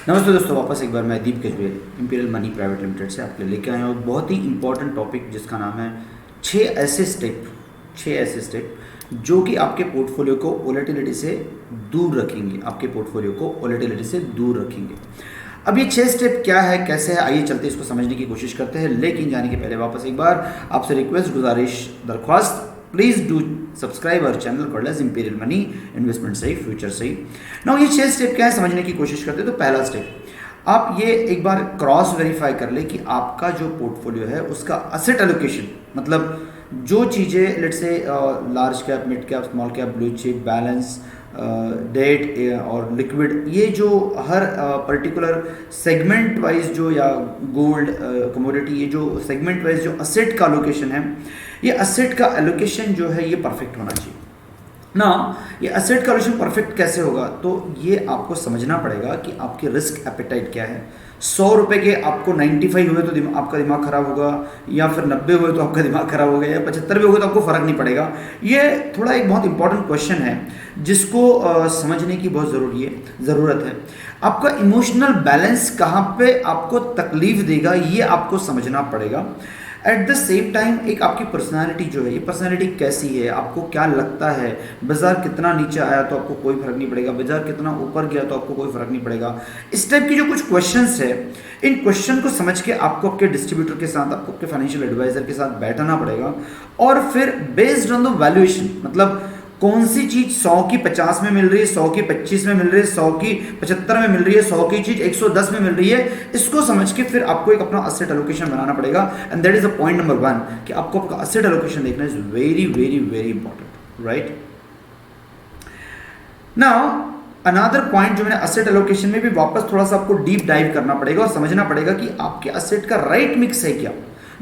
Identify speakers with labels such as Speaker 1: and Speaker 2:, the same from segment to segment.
Speaker 1: नमस्ते दोस्तों, वापस एक बार मैं Deep Kejriwal imperial money private limited से आपके लिए लेके आया हूँ बहुत ही इंपॉर्टेंट टॉपिक जिसका नाम है छः ऐसे स्टेप जो कि आपके पोर्टफोलियो को वोलेटिलिटी से दूर रखेंगे, अब ये 6 स्टेप क्या है, कैसे है, आइए चलते इसको समझने की कोशिश करते हैं। लेकिन जाने के पहले वापस एक बार आपसे रिक्वेस्ट, गुजारिश, दरख्वास्त, please do subscribe our channel called as Imperial Money, investment सही, फ्यूचर सही। नाउ ये 6 स्टेप क्या है समझने की कोशिश करते हैं। तो पहला स्टेप, आप ये एक बार क्रॉस वेरीफाई कर ले कि आपका जो पोर्टफोलियो है उसका असेट एलोकेशन, मतलब जो चीज़ें let's say large cap, mid cap, small cap, blue chip, balance, debt और लिक्विड, ये जो हर पर्टिकुलर सेगमेंट वाइज जो, या गोल्ड, कमोडिटी, ये जो सेगमेंट वाइज जो असेट का एलोकेशन है, ये असेट का एलोकेशन जो है ये परफेक्ट होना चाहिए ना। ये असेट का एलोकेशन परफेक्ट कैसे होगा, तो ये आपको समझना पड़ेगा कि आपकी रिस्क एपेटाइट क्या है। 100 रुपये के आपको 95 हुए तो आपका दिमाग खराब होगा, या फिर 90 हुए तो आपका दिमाग खराब होगा, या 75 भी हुए तो आपको फ़र्क नहीं पड़ेगा। ये थोड़ा एक बहुत इंपॉर्टेंट क्वेश्चन है जिसको समझने की बहुत ज़रूरत है। आपका इमोशनल बैलेंस कहाँ पे आपको तकलीफ देगा, ये आपको समझना पड़ेगा। एट द सेम टाइम एक आपकी पर्सनालिटी जो है, ये पर्सनालिटी कैसी है, आपको क्या लगता है, बाजार कितना नीचे आया तो आपको कोई फर्क नहीं पड़ेगा, बाजार कितना ऊपर गया तो आपको कोई फर्क नहीं पड़ेगा। इस टाइप की जो कुछ क्वेश्चंस है, इन क्वेश्चन को समझ के आपको आपके डिस्ट्रीब्यूटर के साथ, आपको आपके फाइनेंशियल एडवाइजर के साथ बैठना पड़ेगा, और फिर बेस्ड ऑन द वैल्यूएशन, मतलब कौन सी चीज 100 की 50 में मिल रही है, 100 की 25 में मिल रही है, 100 की 75 में मिल रही है, 100 की चीज 110 में मिल रही है, इसको समझ के फिर आपको एक अपना असेट एलोकेशन बनाना पड़ेगा। And that is the point number 1 कि आपको आपका असेट एलोकेशन देखना is very very very important, right. Now another point जो मैंने असेट एलोकेशन में भी वापस थोड़ा सा आपको डीप डाइव करना पड़ेगा और समझना पड़ेगा कि आपके असेट का राइट मिक्स है क्या।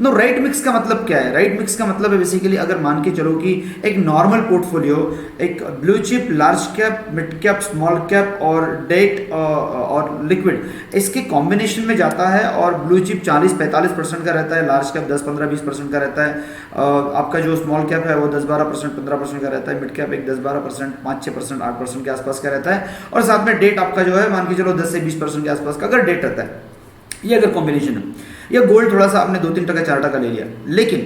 Speaker 1: नो, राइट मिक्स का मतलब क्या है? राइट मिक्स का मतलब है बेसिकली, अगर मान के चलो कि एक नॉर्मल पोर्टफोलियो एक blue chip, large cap, mid cap, small cap और डेट और लिक्विड, इसके कॉम्बिनेशन में जाता है, और ब्लू चिप 40-45% का रहता है, लार्ज कैप 10-15-20% का रहता है, आपका जो स्मॉल कैप है वो 10-12%, 15% का रहता है, मिड कैप एक 10-12%, 5-6%, 8% के आसपास का रहता है, और साथ में डेट आपका जो है मान के चलो 10 से 20% के आसपास का अगर डेट रहता है, ये अगर कॉम्बिनेशन है। या गोल्ड थोड़ा सा आपने 2-3%, 4% ले लिया, लेकिन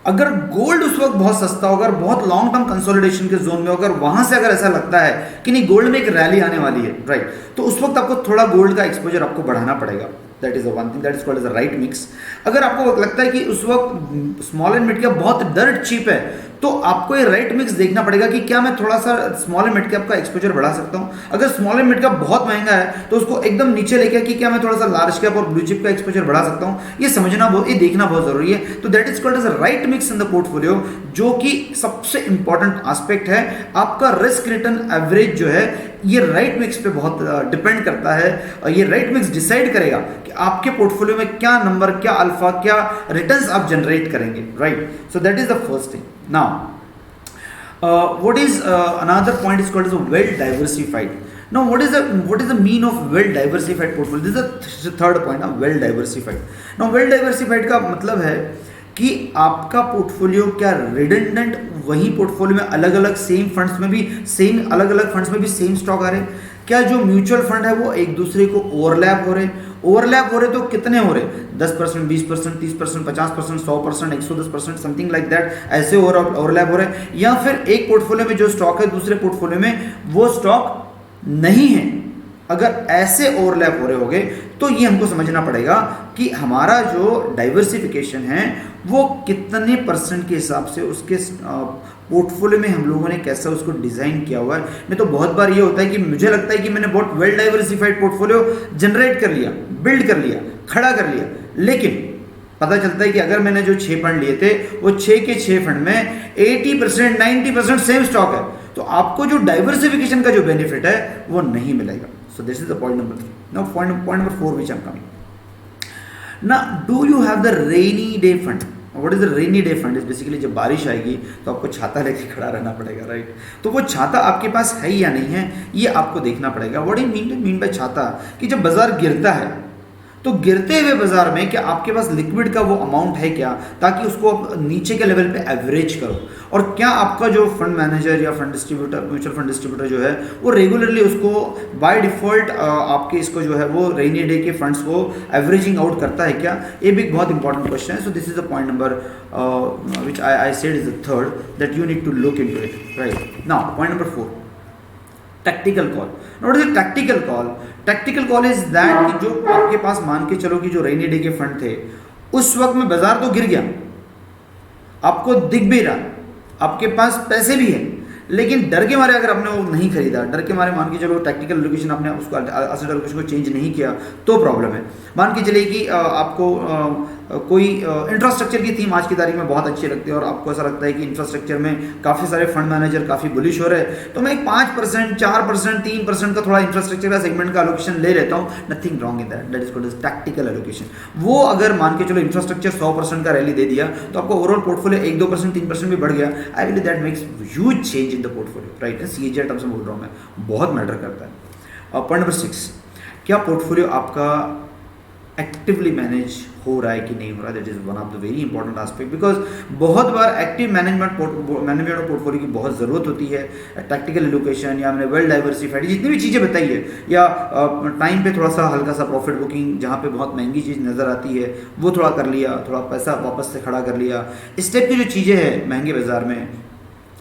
Speaker 1: अगर गोल्ड उस वक्त बहुत सस्ता होगा, बहुत लॉन्ग टर्म कंसोलिडेशन के जोन में होगा, वहां से अगर ऐसा लगता है कि नहीं गोल्ड में एक रैली आने वाली है, राइट, तो उस वक्त आपको थोड़ा गोल्ड का एक्सपोजर आपको बढ़ाना पड़ेगा। That is one thing, that is called as a right mix. अगर आपको लगता है कि उस वक्त स्मॉल एंड मिड कैप बहुत डर्ट चीप है, तो आपको ये राइट मिक्स देखना पड़ेगा कि क्या मैं थोड़ा सा स्मॉल एंड मिड कैप का एक्सपोजर बढ़ा सकता हूं। अगर स्मॉल एंड मिड कैप बहुत महंगा है तो उसको एकदम नीचे लेके कि क्या मैं थोड़ा सा लार्ज कैप और ब्लू चिप का एक्सपोजर बढ़ा सकता हूं। ये समझना ये देखना बहुत जरूरी है। तो that is called as a right mix in the portfolio, जो कि सबसे इंपॉर्टेंट एस्पेक्ट है। आपका रिस्क रिटर्न एवरेज जो है ये राइट मिक्स पे बहुत डिपेंड करता है, और ये राइट मिक्स डिसाइड करेगा कि आपके पोर्टफोलियो में क्या नंबर, क्या अल्फा, क्या रिटर्न्स आप जनरेट करेंगे, right. So that is the first thing. Now what is another point is called as a well diversified. Now what is the mean of well diversified portfolio? This is the third point, well diversified. Now well diversified का मतलब है कि आपका portfolio क्या redundant, वही portfolio में अलग अलग सेम फंड्स में भी सेम स्टॉक आ रहे हैं, क्या जो म्यूचुअल फंड है वो एक दूसरे को ओवरलैप हो रहे तो कितने हो रहे, 10%, 20%, 30%, 50%, 100%, 110%, समथिंग लाइक दैट, ऐसे ओवरलैप हो रहे, या फिर एक पोर्टफोलियो में जो स्टॉक है दूसरे पोर्टफोलियो में वो स्टॉक नहीं है। अगर ऐसे ओवरलैप हो रहे होंगे तो ये हमको समझना पड़ेगा कि हमारा जो डाइवर्सिफिकेशन है वो कितने परसेंट के हिसाब से उसके पोर्टफोलियो में हम लोगों ने कैसा उसको डिजाइन किया हुआ है। नहीं तो बहुत बार ये होता है कि मुझे लगता है कि मैंने बहुत वेल डाइवर्सिफाइड पोर्टफोलियो जनरेट कर लिया, बिल्ड कर लिया, खड़ा कर लिया, लेकिन पता चलता है कि अगर मैंने जो 6 फंड लिए थे वो 6 के 6 फंड में 80%, 90% सेम स्टॉक है, तो आपको जो डाइवर्सिफिकेशन का जो बेनिफिट है वो नहीं मिलेगा। So this is the point number 3। Now point number 4 which I am coming. ना do you have the rainy day fund? What is the rainy day fund? Is basically जब बारिश आएगी तो आपको छाता लेके खड़ा रहना पड़ेगा, राइट। तो वो छाता आपके पास है या नहीं है ये आपको देखना पड़ेगा। What do you mean by छाता? कि जब बाजार गिरता है तो गिरते हुए बाजार में क्या आपके पास लिक्विड का वो अमाउंट है क्या, ताकि उसको आप नीचे के लेवल पे एवरेज करो, और क्या आपका जो फंड मैनेजर या fund distributor, mutual fund distributor जो है वो रेगुलरली उसको बाय डिफॉल्ट आपके इसको जो है वो रेनी डे के फंड्स को एवरेजिंग आउट करता है क्या, ये भी एक बहुत इंपॉर्टेंट क्वेश्चन है. So this is the point number which I said is the third that you need to look into it. Right now point number 4, tactical call. What is tactical call? Tactical call is that कि जो आपके पास मान के चलो कि जो rainy day के fund थे उस वक्त में बाजार तो गिर गया, आपको दिख भी रहा, आपके पास पैसे भी है, लेकिन डर के मारे अगर आपने वो नहीं खरीदा, डर के मारे मान के चलो टैक्टिकल एलोकेशन आपने उसको एसेट एलोकेशन को चेंज नहीं किया तो प्रॉब्लम है. मान के चलिए कि आपको कोई इंफ्रास्ट्रक्चर की थीम आज की तारीख में बहुत अच्छी लगती है और आपको ऐसा लगता है कि इंफ्रास्ट्रक्चर में काफ़ी सारे फंड मैनेजर काफ़ी बुलिश हो रहे हैं, तो मैं एक 5%, 4%, 3% का थोड़ा इंफ्रास्ट्रक्चर का सेगमेंट का एलोकेशन ले लेता हूँ. Nothing wrong in that, that is called tactical allocation. वो अगर मान के चलो इंफ्रास्ट्रक्चर 100% का रैली दे दिया तो आपको ओवरऑल पोर्टफोलियो 1-2%, 3% भी बढ़ गया. I will that makes huge change in the portfolio. Right, CAGR terms में बोल रहा हूँ मैं, बहुत मैटर करता है. पॉइंट नंबर 6, क्या पोर्टफोलियो आपका एक्टिवली मैनेज हो रहा है कि नहीं हो रहा है. That is one of the very important aspect, because बहुत बार एक्टिव मैनेजमेंट ऑफ पोर्टफोलियो की बहुत ज़रूरत होती है. टैक्टिकल एलोकेशन या हमने वेल डाइवर्सिफाइड जितनी भी चीज़ें बताई है, या टाइम पे थोड़ा सा हल्का सा प्रॉफिट बुकिंग जहाँ पे बहुत महंगी चीज़ नज़र आती है वो थोड़ा कर लिया, थोड़ा पैसा वापस से खड़ा कर लिया. इस टाइप की जो चीज़ें हैं महंगे बाजार में,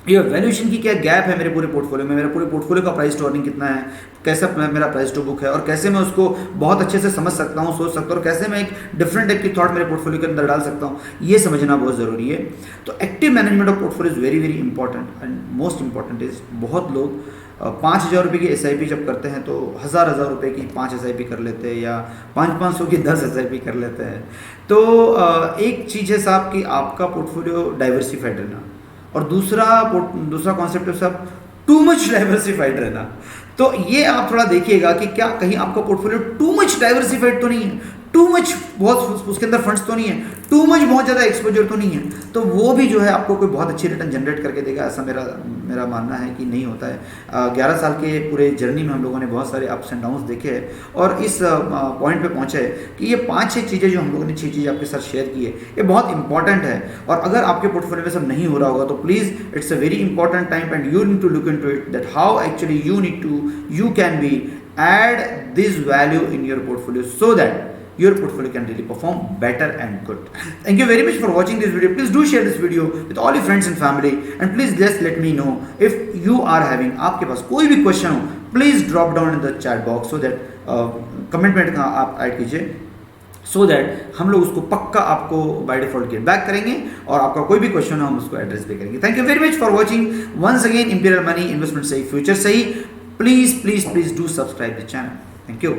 Speaker 1: ये वैल्यूएशन की क्या गैप है मेरे पूरे पोर्टफोलियो में, मेरे पूरे पोर्टफोलियो का प्राइस टू अर्निंग कितना है, कैसा मेरा प्राइस टू बुक है, और कैसे मैं उसको बहुत अच्छे से समझ सकता हूँ, सोच सकता हूँ, और कैसे मैं एक डिफरेंट टाइप की थॉट मेरे पोर्टफोलियो के अंदर डाल सकता हूँ, ये समझना बहुत ज़रूरी है. तो active management of portfolio is very very important. And most important is, बहुत लोग 5,000 रुपये की SIP जब करते हैं तो हज़ार रुपये की 5 SIP कर लेते हैं, या 500 की 10 SIP कर लेते हैं. तो एक चीज़ है साहब कि आपका पोर्टफोलियो डाइवर्सिफाइड रहना, और दूसरा कॉन्सेप्ट है साहब टू मच डाइवर्सिफाइड रहना. तो ये आप थोड़ा देखिएगा कि क्या कहीं आपका पोर्टफोलियो टू मच डाइवर्सिफाइड तो नहीं है, टू मच बहुत उसके अंदर फंड्स तो नहीं है, टू मच बहुत ज़्यादा एक्सपोजर तो नहीं है, तो वो भी जो है आपको कोई बहुत अच्छी रिटर्न जनरेट करके देगा, ऐसा मेरा मानना है कि नहीं होता है. 11 साल के पूरे जर्नी में हम लोगों ने बहुत सारे अप्स एंड डाउन्स देखे हैं, और इस पॉइंट पे पहुंचे कि ये 5-6 चीज़ें जो हम लोगों ने 6 चीज़ें आपके साथ शेयर की है, ये बहुत इंपॉर्टेंट है. और अगर आपके पोर्टफोलियो में सब नहीं हो रहा होगा तो please, it's a very important time and you need to look into it, that how actually you can be add this value in your portfolio so that your portfolio can really perform better and good. Thank you very much for watching this video. Please do share this video with all your friends and family, and please just let me know if you are having, आपके पास कोई भी question हो, please drop down in the chat box so that comment में आप add कीजिए, so that हम लोग उसको पक्का आपको बाय डिफॉल्ट गेट बैक करेंगे, और आपका कोई भी क्वेश्चन हो हम उसको एड्रेस भी करेंगे. Thank you very much for watching. Once again, Imperial Money, investment सही, फ्यूचर सही. Please please please do subscribe the channel. Thank you.